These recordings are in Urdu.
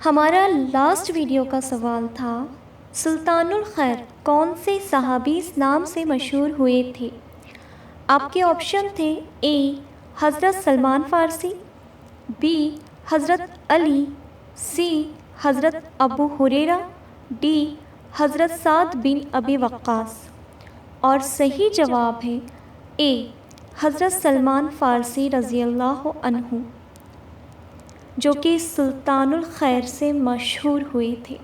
ہمارا لاسٹ ویڈیو کا سوال تھا سلطان الخیر کون سے صحابی اس نام سے مشہور ہوئے تھے؟ آپ کے آپشن تھے اے حضرت سلمان فارسی، بی حضرت علی، سی حضرت ابو ہریرہ، ڈی حضرت سعد بن ابی وقاص۔ اور صحیح جواب ہے اے حضرت سلمان فارسی رضی اللہ عنہ، جو کہ سلطان الخیر سے مشہور ہوئے تھے۔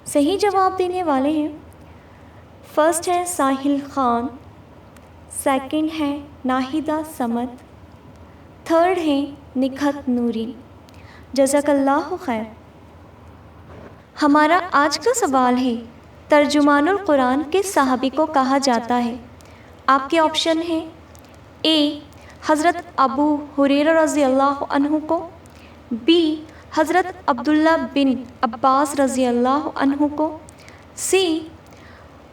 صحیح جواب دینے والے ہیں، فرسٹ ہے ساحل خان، سیکنڈ ہے ناہیدہ سمت، تھرڈ ہے نکھت نوری۔ جزاک اللہ خیر۔ ہمارا آج کا سوال ہے ترجمان القرآن کس صحابی کو کہا جاتا ہے؟ آپ کے آپشن ہیں اے حضرت ابو ہریرہ رضی اللہ عنہ کو، بی حضرت عبداللہ بن عباس رضی اللہ عنہ کو، سی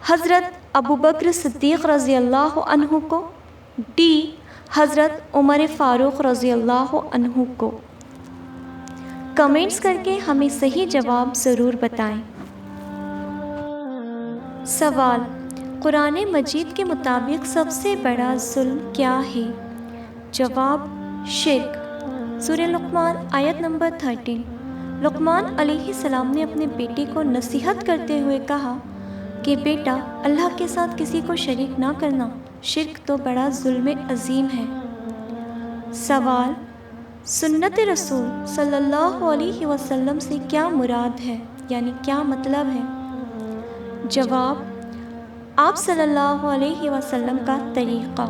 حضرت ابو بکر صدیق رضی اللہ عنہ کو، ڈی حضرت عمر فاروق رضی اللہ عنہ کو۔ کمنٹس کر کے ہمیں صحیح جواب ضرور بتائیں۔ سوال، قرآن مجید کے مطابق سب سے بڑا ظلم کیا ہے؟ جواب، شرک۔ سورہ لقمان آیت نمبر 13۔ لقمان علیہ السلام نے اپنے بیٹے کو نصیحت کرتے ہوئے کہا کہ بیٹا، اللہ کے ساتھ کسی کو شریک نہ کرنا، شرک تو بڑا ظلم عظیم ہے۔ سوال، سنت رسول صلی اللہ علیہ وسلم سے کیا مراد ہے، یعنی کیا مطلب ہے؟ جواب، آپ صلی اللہ علیہ وسلم کا طریقہ۔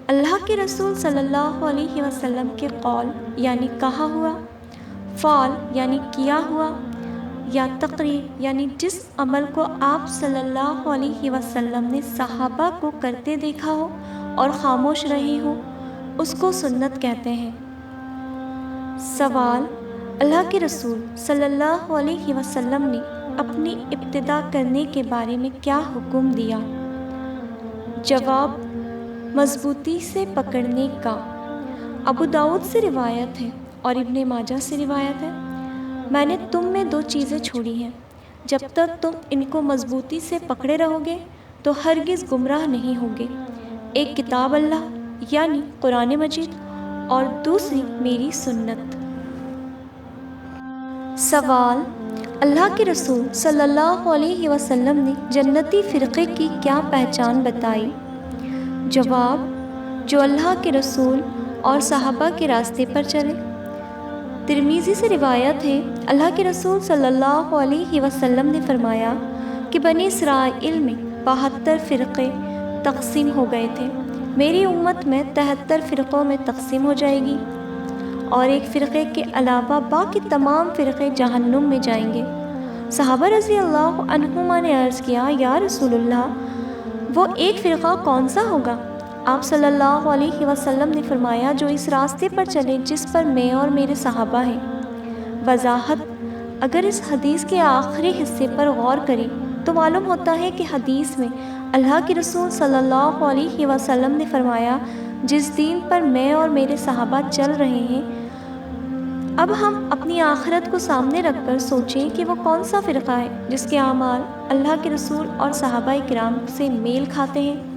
اللہ کے رسول صلی اللہ علیہ وسلم کے قول یعنی کہا ہوا، فعل یعنی کیا ہوا، یا تقریر یعنی جس عمل کو آپ صلی اللہ علیہ وسلم نے صحابہ کو کرتے دیکھا ہو اور خاموش رہے ہو، اس کو سنت کہتے ہیں۔ سوال، اللہ کے رسول صلی اللہ علیہ وسلم نے اپنی ابتدا کرنے کے بارے میں کیا حکم دیا؟ جواب، مضبوطی سے پکڑنے کا۔ ابو داؤد سے روایت ہے اور ابن ماجہ سے روایت ہے، میں نے تم میں دو چیزیں چھوڑی ہیں، جب تک تم ان کو مضبوطی سے پکڑے رہو گے تو ہرگز گمراہ نہیں ہوگے۔ ایک کتاب اللہ یعنی قرآن مجید، اور دوسری میری سنت۔ سوال، اللہ کے رسول صلی اللہ علیہ وسلم نے جنتی فرقے کی کیا پہچان بتائی؟ جواب، جو اللہ کے رسول اور صحابہ کے راستے پر چلے۔ ترمذی سے روایت ہے، اللہ کے رسول صلی اللہ علیہ وسلم نے فرمایا کہ بنی اسرائیل میں 72 فرقے تقسیم ہو گئے تھے، میری امت میں 73 فرقوں میں تقسیم ہو جائے گی، اور ایک فرقے کے علاوہ باقی تمام فرقے جہنم میں جائیں گے۔ صحابہ رضی اللہ عنہما نے عرض کیا، یا رسول اللہ، وہ ایک فرقہ کون سا ہوگا؟ آپ صلی اللہ علیہ وسلم نے فرمایا، جو اس راستے پر چلے جس پر میں اور میرے صحابہ ہیں۔ وضاحت، اگر اس حدیث کے آخری حصے پر غور کریں تو معلوم ہوتا ہے کہ حدیث میں اللہ کے رسول صلی اللہ علیہ وسلم نے فرمایا، جس دین پر میں اور میرے صحابہ چل رہے ہیں۔ اب ہم اپنی آخرت کو سامنے رکھ کر سوچیں کہ وہ کون سا فرقہ ہے جس کے اعمال اللہ کے رسول اور صحابہ کرام سے میل کھاتے ہیں۔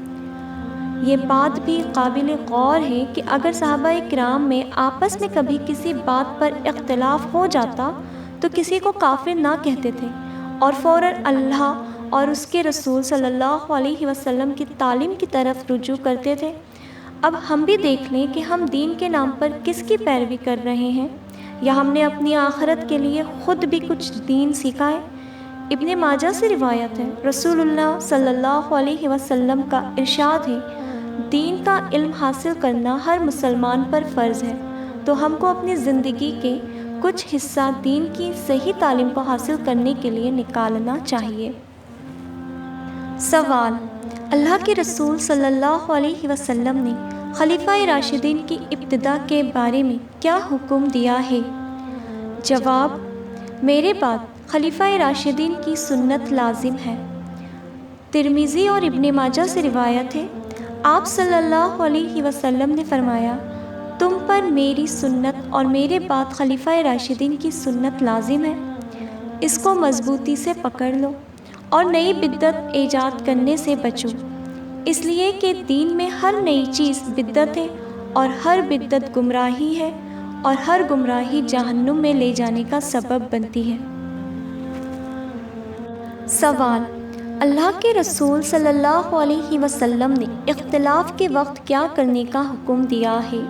یہ بات بھی قابل غور ہے کہ اگر صحابہ کرام میں آپس میں کبھی کسی بات پر اختلاف ہو جاتا تو کسی کو کافر نہ کہتے تھے اور فوراً اللہ اور اس کے رسول صلی اللہ علیہ وسلم کی تعلیم کی طرف رجوع کرتے تھے۔ اب ہم بھی دیکھ لیں کہ ہم دین کے نام پر کس کی پیروی کر رہے ہیں، یا ہم نے اپنی آخرت کے لیے خود بھی کچھ دین سیکھا ہے۔ ابن ماجہ سے روایت ہے، رسول اللہ صلی اللہ علیہ وسلم کا ارشاد ہے، دین کا علم حاصل کرنا ہر مسلمان پر فرض ہے، تو ہم کو اپنی زندگی کے کچھ حصہ دین کی صحیح تعلیم کو حاصل کرنے کے لیے نکالنا چاہیے۔ سوال، اللہ کے رسول صلی اللہ علیہ وسلم نے خلیفہ راشدین کی ابتدا کے بارے میں کیا حکم دیا ہے؟ جواب، میرے بعد خلیفہ راشدین کی سنت لازم ہے۔ ترمذی اور ابن ماجہ سے روایت ہے، آپ صلی اللہ علیہ وسلم نے فرمایا، تم پر پر میری سنت اور میرے بعد خلیفہ راشدین کی سنت لازم ہے، اس کو مضبوطی سے پکڑ لو اور نئی بدعت ایجاد کرنے سے بچو، اس لیے کہ دین میں ہر نئی چیز بدعت ہے اور ہر بدعت گمراہی ہے اور ہر گمراہی جہنم میں لے جانے کا سبب بنتی ہے۔ سوال: اللہ کے رسول صلی اللہ علیہ وسلم نے اختلاف کے وقت کیا کرنے کا حکم دیا ہے؟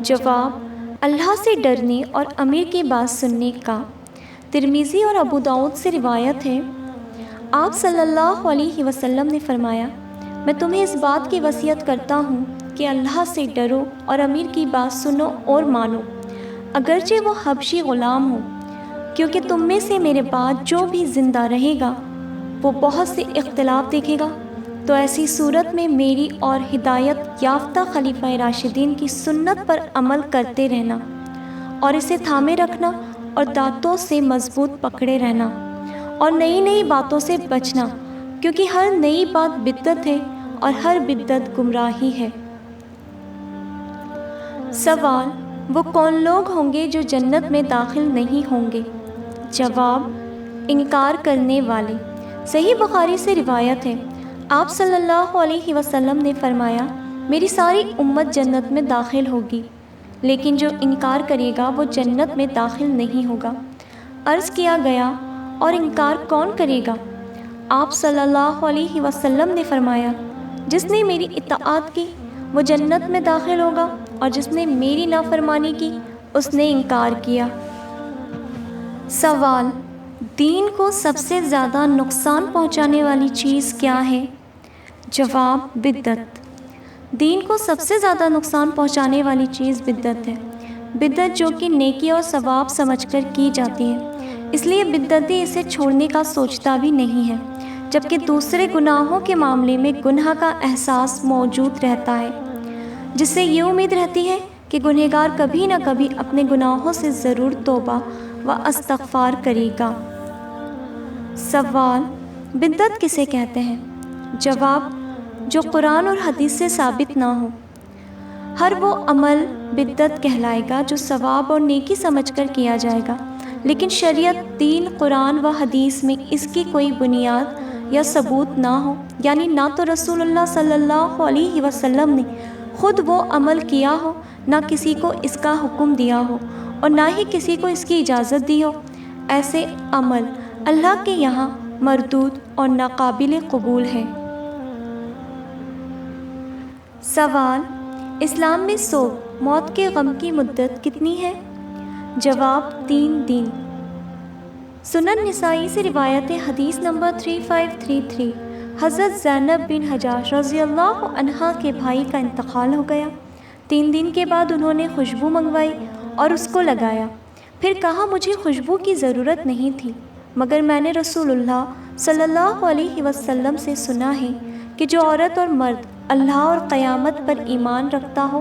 جواب: اللہ سے ڈرنے اور امیر کی بات سننے کا۔ ترمذی اور ابو داؤد سے روایت ہے، آپ صلی اللہ علیہ وسلم نے فرمایا، میں تمہیں اس بات کی وصیت کرتا ہوں کہ اللہ سے ڈرو اور امیر کی بات سنو اور مانو، اگرچہ وہ حبشی غلام ہو، کیونکہ تم میں سے میرے بعد جو بھی زندہ رہے گا وہ بہت سے اختلاف دیکھے گا، تو ایسی صورت میں میری اور ہدایت یافتہ خلیفہ راشدین کی سنت پر عمل کرتے رہنا اور اسے تھامے رکھنا اور دانتوں سے مضبوط پکڑے رہنا اور نئی نئی باتوں سے بچنا، کیونکہ ہر نئی بات بدعت ہے اور ہر بدعت گمراہی ہے۔ سوال: وہ کون لوگ ہوں گے جو جنت میں داخل نہیں ہوں گے؟ جواب: انکار کرنے والے۔ صحیح بخاری سے روایت ہے، آپ صلی اللہ علیہ وسلم نے فرمایا، میری ساری امت جنت میں داخل ہوگی، لیکن جو انکار کرے گا وہ جنت میں داخل نہیں ہوگا۔ عرض کیا گیا، اور انکار کون کرے گا؟ آپ صلی اللہ علیہ وسلم نے فرمایا، جس نے میری اطاعت کی وہ جنت میں داخل ہوگا، اور جس نے میری نافرمانی کی اس نے انکار کیا۔ سوال: دین کو سب سے زیادہ نقصان پہنچانے والی چیز کیا ہے؟ جواب: بدعت۔ دین کو سب سے زیادہ نقصان پہنچانے والی چیز بدعت ہے، بدعت جو کہ نیکی اور ثواب سمجھ کر کی جاتی ہے، اس لیے بدعتی اسے چھوڑنے کا سوچتا بھی نہیں ہے، جبکہ دوسرے گناہوں کے معاملے میں گناہ کا احساس موجود رہتا ہے، جس سے یہ امید رہتی ہے کہ گنہگار کبھی نہ کبھی اپنے گناہوں سے ضرور توبہ و استغفار کرے گا۔ سوال: بدعت کسے کہتے ہیں؟ جواب: جو قرآن اور حدیث سے ثابت نہ ہو۔ ہر وہ عمل بدعت کہلائے گا جو ثواب اور نیکی سمجھ کر کیا جائے گا، لیکن شریعت، دین، قرآن و حدیث میں اس کی کوئی بنیاد یا ثبوت نہ ہو، یعنی نہ تو رسول اللہ صلی اللہ علیہ وسلم نے خود وہ عمل کیا ہو، نہ کسی کو اس کا حکم دیا ہو اور نہ ہی کسی کو اس کی اجازت دی ہو، ایسے عمل اللہ کے یہاں مردود اور ناقابل قبول ہے۔ سوال: اسلام میں سوگ، موت کے غم کی مدت کتنی ہے؟ جواب: 3 دن۔ سنن نسائی سے روایت ہے، حدیث نمبر 3533، حضرت زینب بن حجاج رضی اللہ عنہا کے بھائی کا انتقال ہو گیا۔ 3 دن کے بعد انہوں نے خوشبو منگوائی اور اس کو لگایا، پھر کہا، مجھے خوشبو کی ضرورت نہیں تھی، مگر میں نے رسول اللہ صلی اللہ علیہ وسلم سے سنا ہے کہ جو عورت اور مرد اللہ اور قیامت پر ایمان رکھتا ہو،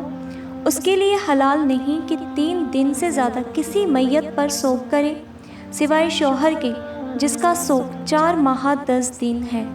اس کے لیے حلال نہیں کہ 3 دن سے زیادہ کسی میت پر سوگ کرے، سوائے شوہر کے جس کا سوگ 4 ماہ 10 دن ہے۔